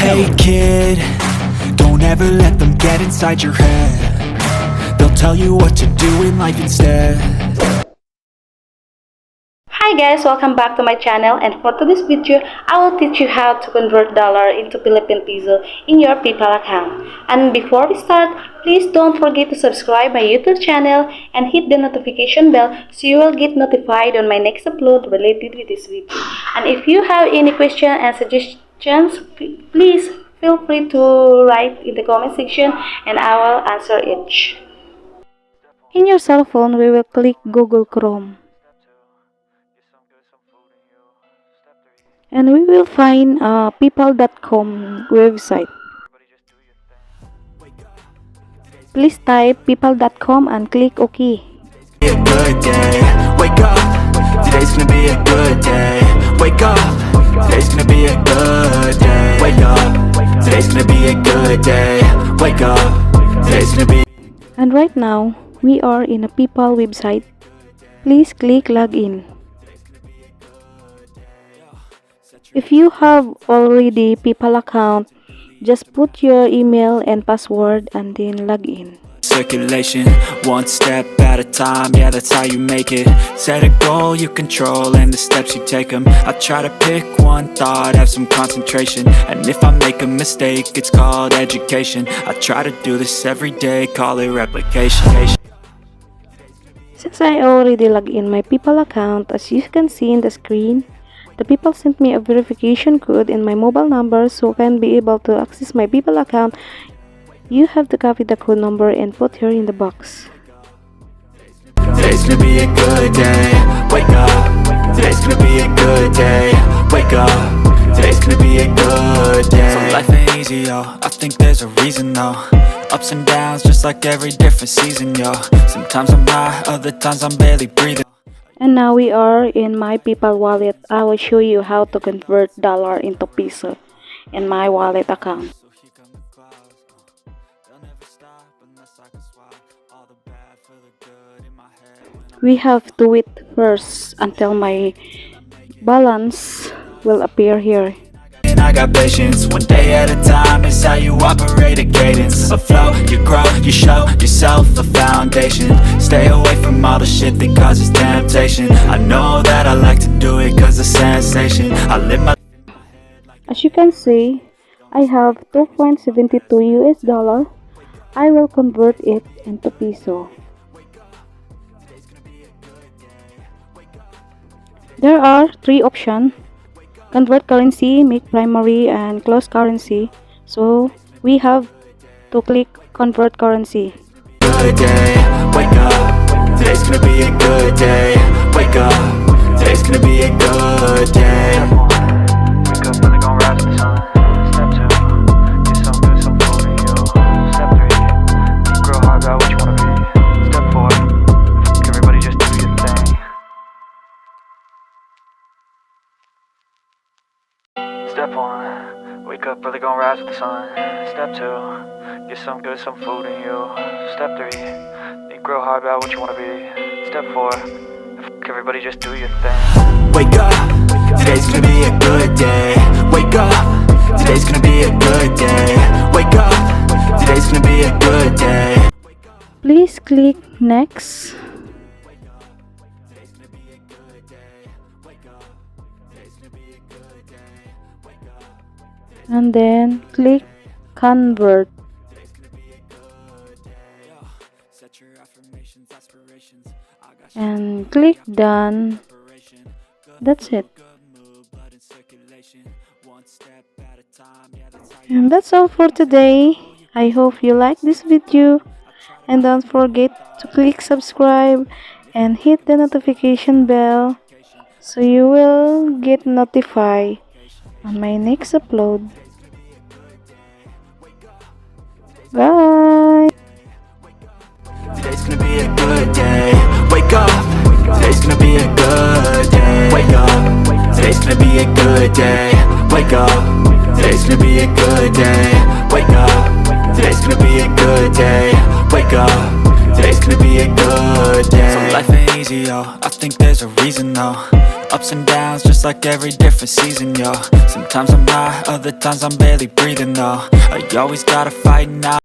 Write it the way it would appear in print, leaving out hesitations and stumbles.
Hey kid, don't ever let them get inside your head. They'll tell you what to do in life instead. Hi guys, welcome back to my channel, and for today's video, I will teach you how to convert dollar into Philippine peso in your PayPal account. And before we start, please don't forget to subscribe my YouTube channel and hit the notification bell so you will get notified on my next upload related with this video. And if you have any questions and suggestions, please feel free to write in the comment section and I will answer each. In your cell phone, we will click Google Chrome. And we will find people.com website. Please type people.com and click OK. A good day. Wake up. Today's gonna be a good day. Wake up. Today's gonna be a good day. Wake up. Today's gonna be a good day. Wake up. Today's gonna be. And right now, we are in a PayPal website. Please click login. If you have already PayPal account, just put your email and password and then log in. Circulation, one step at a time, yeah, that's how you make it. Set a goal you control and the steps you take them. I try to pick one thought, have some concentration, and if I make a mistake, it's called education. I try to do this every day, call it replication. Since I already logged in my PayPal account, as you can see in the screen, the people sent me a verification code in my mobile number so I can be able to access my PayPal account. You have to copy the code number and put here in the box. Today's gonna be a good day. Wake up. Today's gonna be a good day. Wake up. Today's gonna be a good day. So life ain't easy, yo. I think there's a reason, though. Ups and downs, just like every different season, yo. Sometimes I'm high, other times I'm barely breathing. And now we are in my PayPal wallet. I will show you how to convert dollar into peso in my wallet account. We have to wait first until my balance will appear here. I got patience, one day at a time is how you operate a cadence. A flow, you grow, you show yourself a foundation. Stay away from all the shit that causes temptation. I know that I like to do it cause it's sensation. I live my. As you can see, I have 2.72 US dollar. I will convert it into peso. There are three options: convert currency, make primary, and close currency. So we have to click convert currency. Good day, wake up. Today's gonna be a good day. Wake up. Today's gonna be a good day. Wake up, really gonna rise with the sun. Step 2, get some good, some food in you. Step 3, think real hard about what you wanna be. Step 4, everybody just do your thing. Step 1, wake up, really gonna rise with the sun. Step 2, get some good, some food in you. Step 3, think real hard about what you wanna be. Step 4, everybody just do your thing. Wake up, today's gonna be a good day. Wake up, today's gonna be a good day. Wake up, today's gonna be a good day. Please click next. And then click convert. And click done. That's it. And that's all for today. I hope you like this video. And don't forget to click subscribe and hit the notification bell so you will get notified on my next upload. Bye! Today's gonna be a good day. Wake up. Today's gonna be a good day. Wake up. Today's gonna be a good day. Wake up. Today's gonna be a good day. Wake up. Today's gonna be a good day. Wake up. Today's me be a good day. So life ain't easy, yo, I think there's a reason though. Ups and downs, just like every different season, yo. Sometimes I'm high, other times I'm barely breathing though. I always gotta fight now.